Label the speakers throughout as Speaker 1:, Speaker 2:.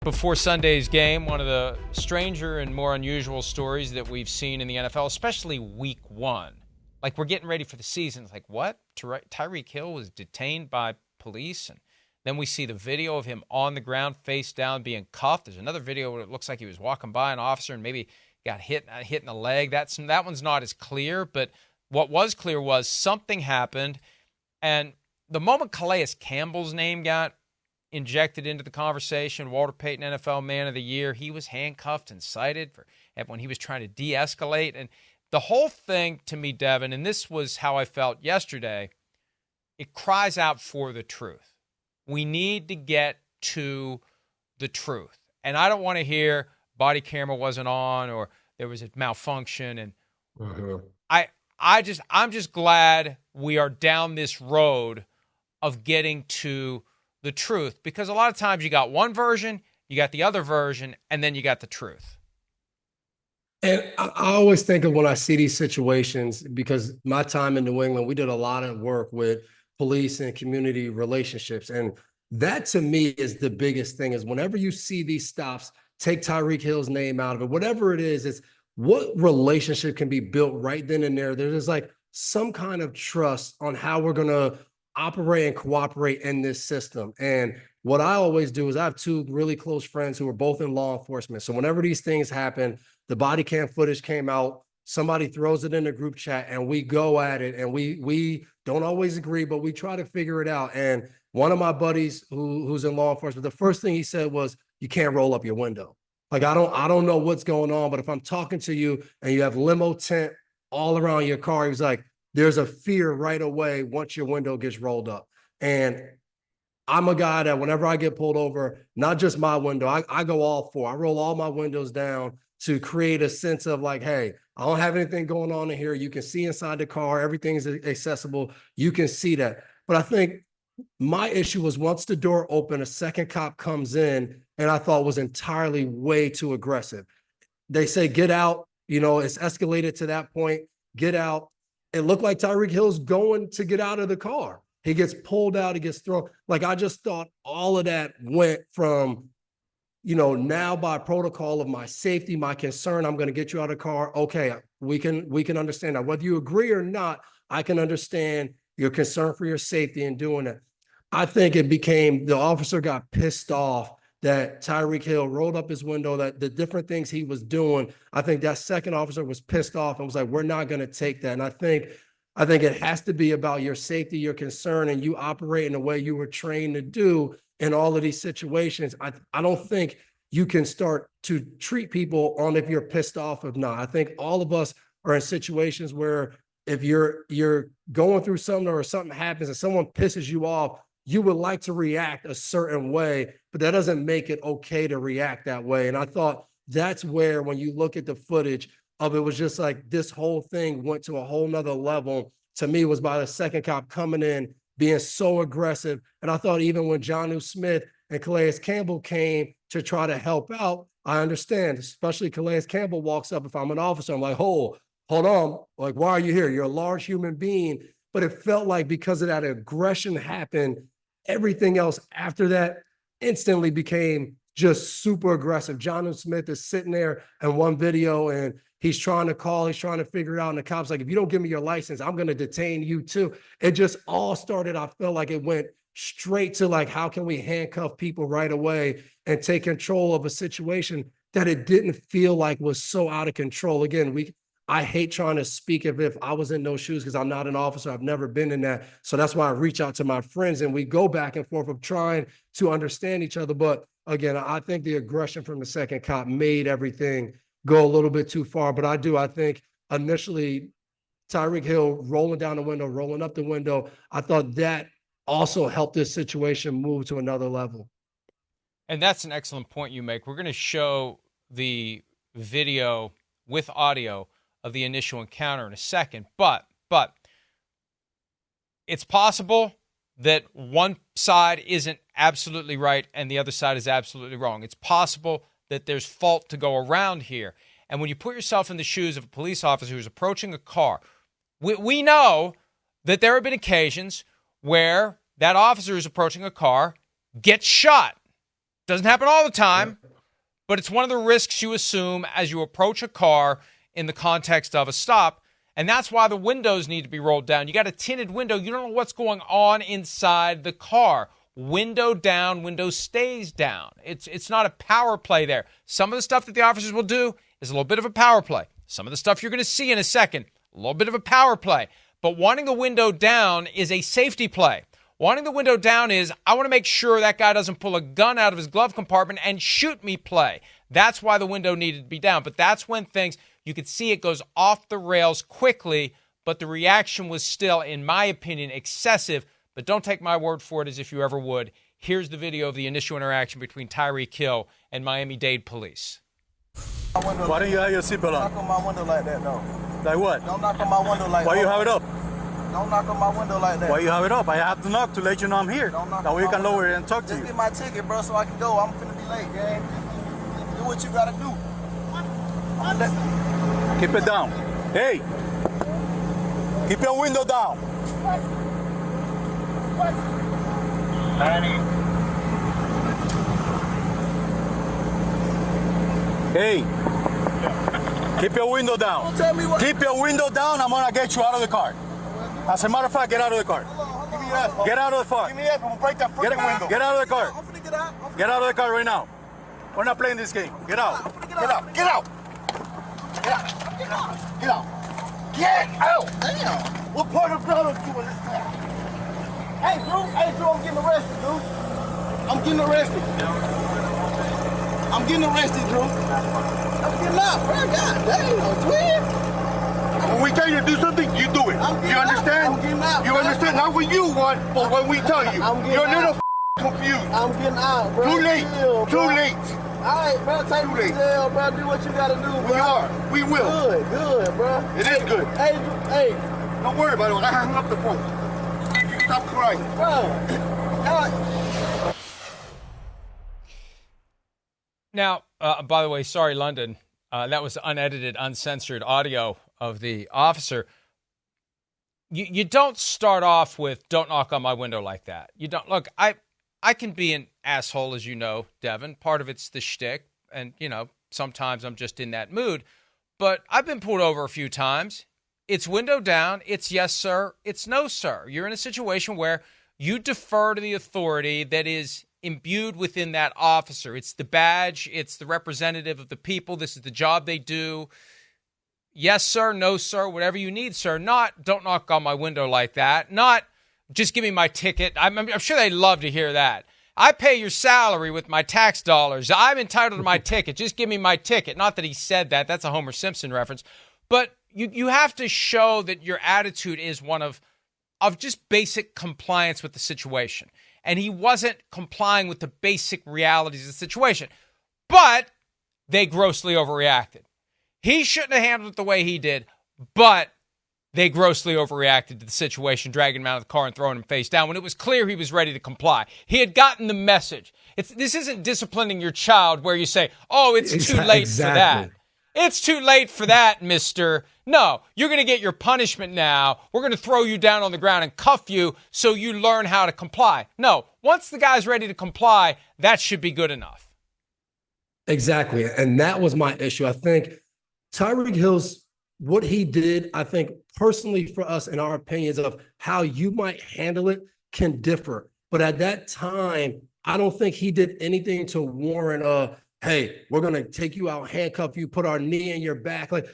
Speaker 1: Before Sunday's game, one of the stranger and more unusual stories that we've seen in the NFL, especially week one. Like, we're getting ready for the season. It's like, what? Tyreek Hill was detained by police, and then we see the video of him on the ground, face down, being cuffed. There's another video where it looks like he was walking by an officer and maybe got hit in the leg. That one's not as clear, but what was clear was something happened, and the moment Calais Campbell's name got injected into the conversation, Walter Payton NFL Man of the Year, he was handcuffed and cited for when he was trying to de-escalate. And the whole thing to me, Devin, and this was how I felt yesterday, it cries out for the truth. We need to get to the truth. And I don't want to hear body camera wasn't on or there was a malfunction. And I'm just glad we are down this road of getting to the truth, because a lot of times you got one version, you got the other version, and then you got the truth.
Speaker 2: And I always think of when I see these situations, because my time in New England, we did a lot of work with police and community relationships. And that to me is the biggest thing, is whenever you see these stops, take Tyreek Hill's name out of it, whatever it is, it's what relationship can be built right then and there. There's like some kind of trust on how we're going to operate and cooperate in this system. And what I always do is I have two really close friends who are both in law enforcement. So whenever these things happen, the body cam footage came out, somebody throws it in the group chat and we go at it, and we don't always agree, but we try to figure it out. And one of my buddies who's in law enforcement, the first thing he said was, you can't roll up your window. Like, I don't know what's going on, but if I'm talking to you and you have limo tent all around your car, he was like, there's a fear right away once your window gets rolled up. And I'm a guy that whenever I get pulled over, not just my window, I go all four. I roll all my windows down to create a sense of like, hey, I don't have anything going on in here. You can see inside the car. Everything's accessible. You can see that. But I think my issue was once the door opened, a second cop comes in and I thought was entirely way too aggressive. They say, get out. You know, it's escalated to that point. Get out. It looked like Tyreek Hill's going to get out of the car. He gets pulled out. He gets thrown. Like, I just thought all of that went from, you know, now by protocol of my safety, my concern, I'm going to get you out of the car. Okay, we can understand that. Whether you agree or not, I can understand your concern for your safety in doing that. I think it became, the officer got pissed off that Tyreek Hill rolled up his window, that the different things he was doing. I think that second officer was pissed off and was like, we're not going to take that. And I think it has to be about your safety, your concern, and you operate in the way you were trained to do in all of these situations. I don't think you can start to treat people on if you're pissed off or not. I think all of us are in situations where if you're going through something or something happens and someone pisses you off, you would like to react a certain way, but that doesn't make it okay to react that way. And I thought that's where, when you look at the footage of it, was just like this whole thing went to a whole nother level. To me, was by the second cop coming in, being so aggressive. And I thought even when Jonnu Smith and Calais Campbell came to try to help out, I understand, especially Calais Campbell walks up. If I'm an officer, I'm like, hold on. Like, why are you here? You're a large human being. But it felt like because of that aggression happened, everything else after that instantly became just super aggressive. Jonnu Smith is sitting there in one video and he's trying to call, he's trying to figure it out. And the cop's like, if you don't give me your license, I'm going to detain you too. It just all started, I felt like it went straight to like, how can we handcuff people right away and take control of a situation that it didn't feel like was so out of control. Again, I hate trying to speak if I was in those shoes, because I'm not an officer. I've never been in that. So that's why I reach out to my friends and we go back and forth of trying to understand each other. But again, I think the aggression from the second cop made everything go a little bit too far. But I think initially Tyreek Hill rolling down the window, rolling up the window, I thought that also helped this situation move to another level.
Speaker 1: And that's an excellent point you make. We're going to show the video with audio of the initial encounter in a second, but it's possible that one side isn't absolutely right and the other side is absolutely wrong. It's possible that there's fault to go around here. And when you put yourself in the shoes of a police officer who's approaching a car, we know that there have been occasions where that officer who's approaching a car gets shot. Doesn't happen all the time, but it's one of the risks you assume as you approach a car in the context of a stop. And that's why the windows need to be rolled down. You got a tinted window. You don't know what's going on inside the car. Window down, window stays down. It's not a power play there. Some of the stuff that the officers will do is a little bit of a power play. Some of the stuff you're going to see in a second, a little bit of a power play. But wanting the window down is a safety play. Wanting the window down is, I want to make sure that guy doesn't pull a gun out of his glove compartment and shoot me play. That's why the window needed to be down. But that's when things, you could see it goes off the rails quickly, but the reaction was still, in my opinion, excessive. But don't take my word for it as if you ever would. Here's the video of the initial interaction between Tyreek Hill and Miami-Dade police.
Speaker 3: Why don't you have your seatbelt on?
Speaker 4: Don't knock on my window like that, no.
Speaker 3: Like what?
Speaker 4: Don't knock on my window like that.
Speaker 3: Why you have it up?
Speaker 4: Don't knock on my window like that.
Speaker 3: Why you have it up? I have to knock to let you know I'm here.
Speaker 4: Don't knock
Speaker 3: That
Speaker 4: on
Speaker 3: way you
Speaker 4: my
Speaker 3: can
Speaker 4: window.
Speaker 3: lower it and talk to
Speaker 4: Just
Speaker 3: you.
Speaker 4: get my ticket, bro, so I can go. I'm finna be late, gang. Do what you gotta do.
Speaker 3: Keep it down. Hey! Keep your window down. Hey! Keep your window down.
Speaker 4: Don't tell me what.
Speaker 3: Keep your window down. I'm gonna get you out of the car. As a matter of fact, get out of the car.
Speaker 4: Give me that.
Speaker 3: Get out of the car.
Speaker 4: Give me that. I'm gonna break that freaking window.
Speaker 3: Get out of the car.
Speaker 4: I'm finna get out.
Speaker 3: Get out of the car right now. We're not playing this game. Get out.
Speaker 4: I'm finna get out. Get out. Get out. Get out. Get out. Get out. Damn. What part of blood are you in this town? Hey, Drew, I'm getting arrested, dude. I'm getting arrested. I'm getting arrested, Drew. I'm getting out, bro. God damn, twin.
Speaker 3: When we tell you to do something, you do it. You understand?
Speaker 4: I'm getting out.
Speaker 3: You understand? Not what you want, but what we tell you.
Speaker 4: I'm getting
Speaker 3: You're a little
Speaker 4: out.
Speaker 3: confused.
Speaker 4: I'm getting out, bro.
Speaker 3: Too late.
Speaker 4: Chill,
Speaker 3: Too
Speaker 4: bro.
Speaker 3: late.
Speaker 4: All right, bro. Take me to jail, bro. Do what you gotta do, bro.
Speaker 3: We are. We will.
Speaker 4: Good, bro.
Speaker 3: It is good.
Speaker 4: Hey, hey,
Speaker 3: Don't worry about it. I hung up the phone. You stop crying.
Speaker 4: bro.
Speaker 1: Now, by the way, sorry, London. That was unedited, uncensored audio of the officer. You don't start off with, don't knock on my window like that. You don't. Look, I can be an asshole, as you know, Devin. Part of it's the shtick. And, you know, sometimes I'm just in that mood. But I've been pulled over a few times. It's window down. It's yes, sir. It's no, sir. You're in a situation where you defer to the authority that is imbued within that officer. It's the badge. It's the representative of the people. This is the job they do. Yes, sir. No, sir. Whatever you need, sir. Not, don't knock on my window like that. Not, just give me my ticket. I'm sure they'd love to hear that. I pay your salary with my tax dollars. I'm entitled to my ticket. Just give me my ticket. Not that he said that. That's a Homer Simpson reference. But you have to show that your attitude is one of just basic compliance with the situation. And he wasn't complying with the basic realities of the situation. But they grossly overreacted. He shouldn't have handled it the way he did, but they grossly overreacted to the situation, dragging him out of the car and throwing him face down when it was clear he was ready to comply. He had gotten the message. This isn't disciplining your child where you say, oh, it's too late for that. It's too late for that, mister. No, you're going to get your punishment now. We're going to throw you down on the ground and cuff you so you learn how to comply. No, once the guy's ready to comply, that should be good enough.
Speaker 2: Exactly. And that was my issue. I think Tyreek Hill's, what he did, I think personally for us and our opinions of how you might handle it can differ. But at that time, I don't think he did anything to warrant hey, we're going to take you out, handcuff you, put our knee in your back. Like,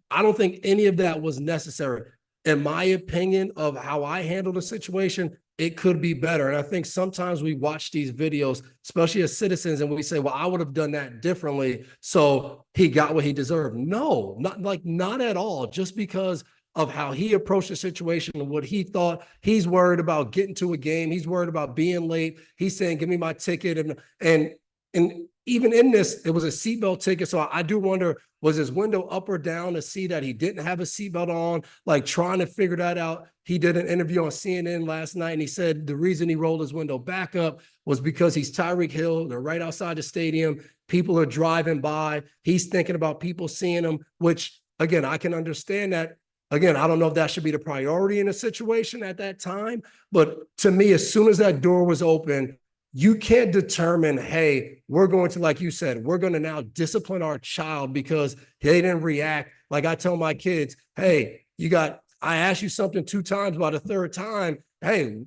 Speaker 2: I don't think any of that was necessary. In my opinion of how I handled the situation, it could be better. And I think sometimes we watch these videos, especially as citizens, and we say, well, I would have done that differently, so he got what he deserved. No, not at all. Just because of how he approached the situation and what he thought. He's worried about getting to a game. He's worried about being late. He's saying, give me my ticket. And even in this, it was a seatbelt ticket. So I do wonder, was his window up or down to see that he didn't have a seatbelt on, like trying to figure that out? He did an interview on CNN last night, and he said the reason he rolled his window back up was because he's Tyreek Hill. They're right outside the stadium. People are driving by. He's thinking about people seeing him, which, again, I can understand that. Again, I don't know if that should be the priority in a situation at that time. But to me, as soon as that door was open, you can't determine, hey, we're going to, like you said, we're going to now discipline our child because they didn't react. Like I tell my kids, hey, I asked you something 2 times, by the 3rd time, hey,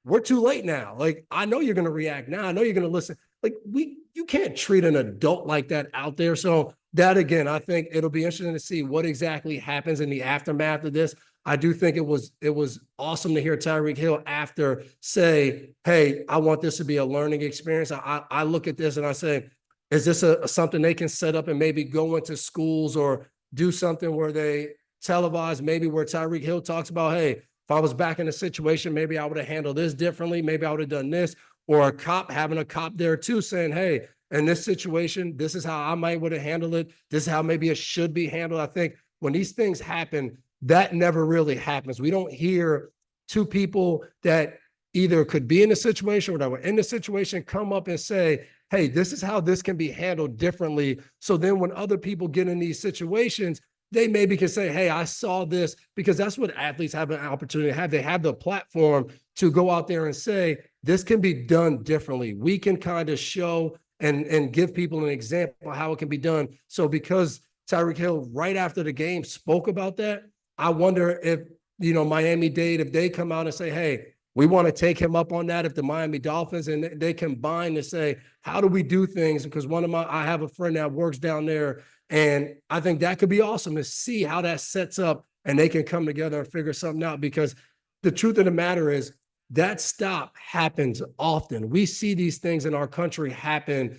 Speaker 2: we're too late now. Like, I know you're going to react now. I know you're going to listen. Like, you can't treat an adult like that out there. So that, again, I think it'll be interesting to see what exactly happens in the aftermath of this. I do think it was awesome to hear Tyreek Hill after say, hey, I want this to be a learning experience. I look at this and I say, is this something they can set up and maybe go into schools or do something where they televise, maybe where Tyreek Hill talks about, hey, if I was back in a situation, maybe I would have handled this differently. Maybe I would have done this. Or having a cop there too saying, hey, in this situation, this is how I might would have handled it. This is how maybe it should be handled. I think when these things happen, that never really happens. We don't hear 2 people that either could be in a situation or that were in the situation come up and say, hey, this is how this can be handled differently. So then when other people get in these situations, they maybe can say, hey, I saw this, because that's what athletes have an opportunity to have. They have the platform to go out there and say, this can be done differently. We can kind of show and give people an example of how it can be done. So because Tyreek Hill right after the game spoke about that, I wonder if, Miami-Dade, if they come out and say, hey, we want to take him up on that, if the Miami Dolphins and they combine to say, how do we do things? Because I have a friend that works down there, and I think that could be awesome to see how that sets up and they can come together and figure something out, because the truth of the matter is that stop happens often. We see these things in our country happen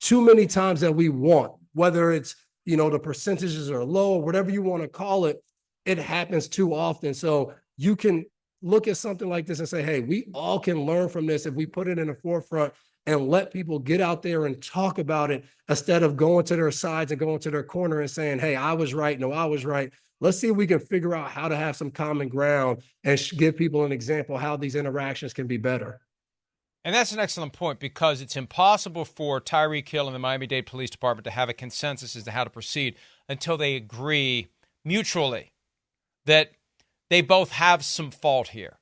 Speaker 2: too many times that we want, whether it's, the percentages are low or whatever you want to call it, it happens too often. So you can look at something like this and say, hey, we all can learn from this if we put it in the forefront and let people get out there and talk about it instead of going to their sides and going to their corner and saying, hey, I was right. No, I was right. Let's see if we can figure out how to have some common ground and give people an example how these interactions can be better.
Speaker 1: And that's an excellent point, because it's impossible for Tyreek Hill and the Miami-Dade Police Department to have a consensus as to how to proceed until they agree mutually that they both have some fault here.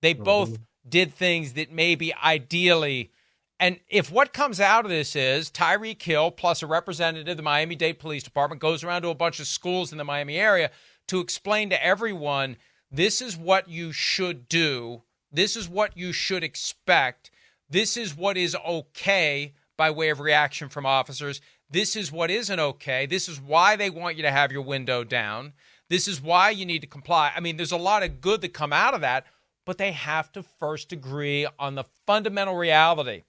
Speaker 1: They both did things that maybe ideally, and if what comes out of this is Tyreek Hill plus a representative of the Miami-Dade Police Department goes around to a bunch of schools in the Miami area to explain to everyone, this is what you should do, this is what you should expect, this is what is okay by way of reaction from officers, this is what isn't okay, this is why they want you to have your window down, this is why you need to comply. I mean, there's a lot of good that come out of that, but they have to first agree on the fundamental reality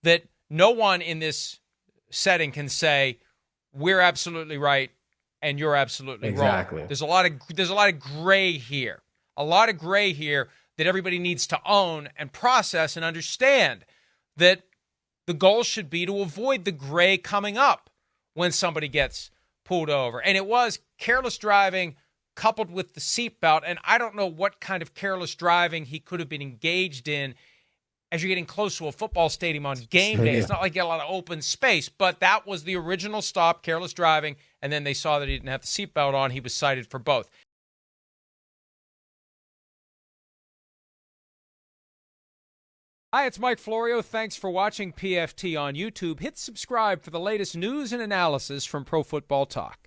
Speaker 1: that no one in this setting can say, we're absolutely right and you're absolutely
Speaker 2: Exactly.
Speaker 1: wrong. There's a lot of gray here. A lot of gray here that everybody needs to own and process and understand, that the goal should be to avoid the gray coming up when somebody gets pulled over. And it was careless driving coupled with the seatbelt. And I don't know what kind of careless driving he could have been engaged in as you're getting close to a football stadium on game day. It's not like you got a lot of open space, but that was the original stop, careless driving. And then they saw that he didn't have the seatbelt on. He was cited for both. Hi, it's Mike Florio. Thanks for watching PFT on YouTube. Hit subscribe for the latest news and analysis from Pro Football Talk.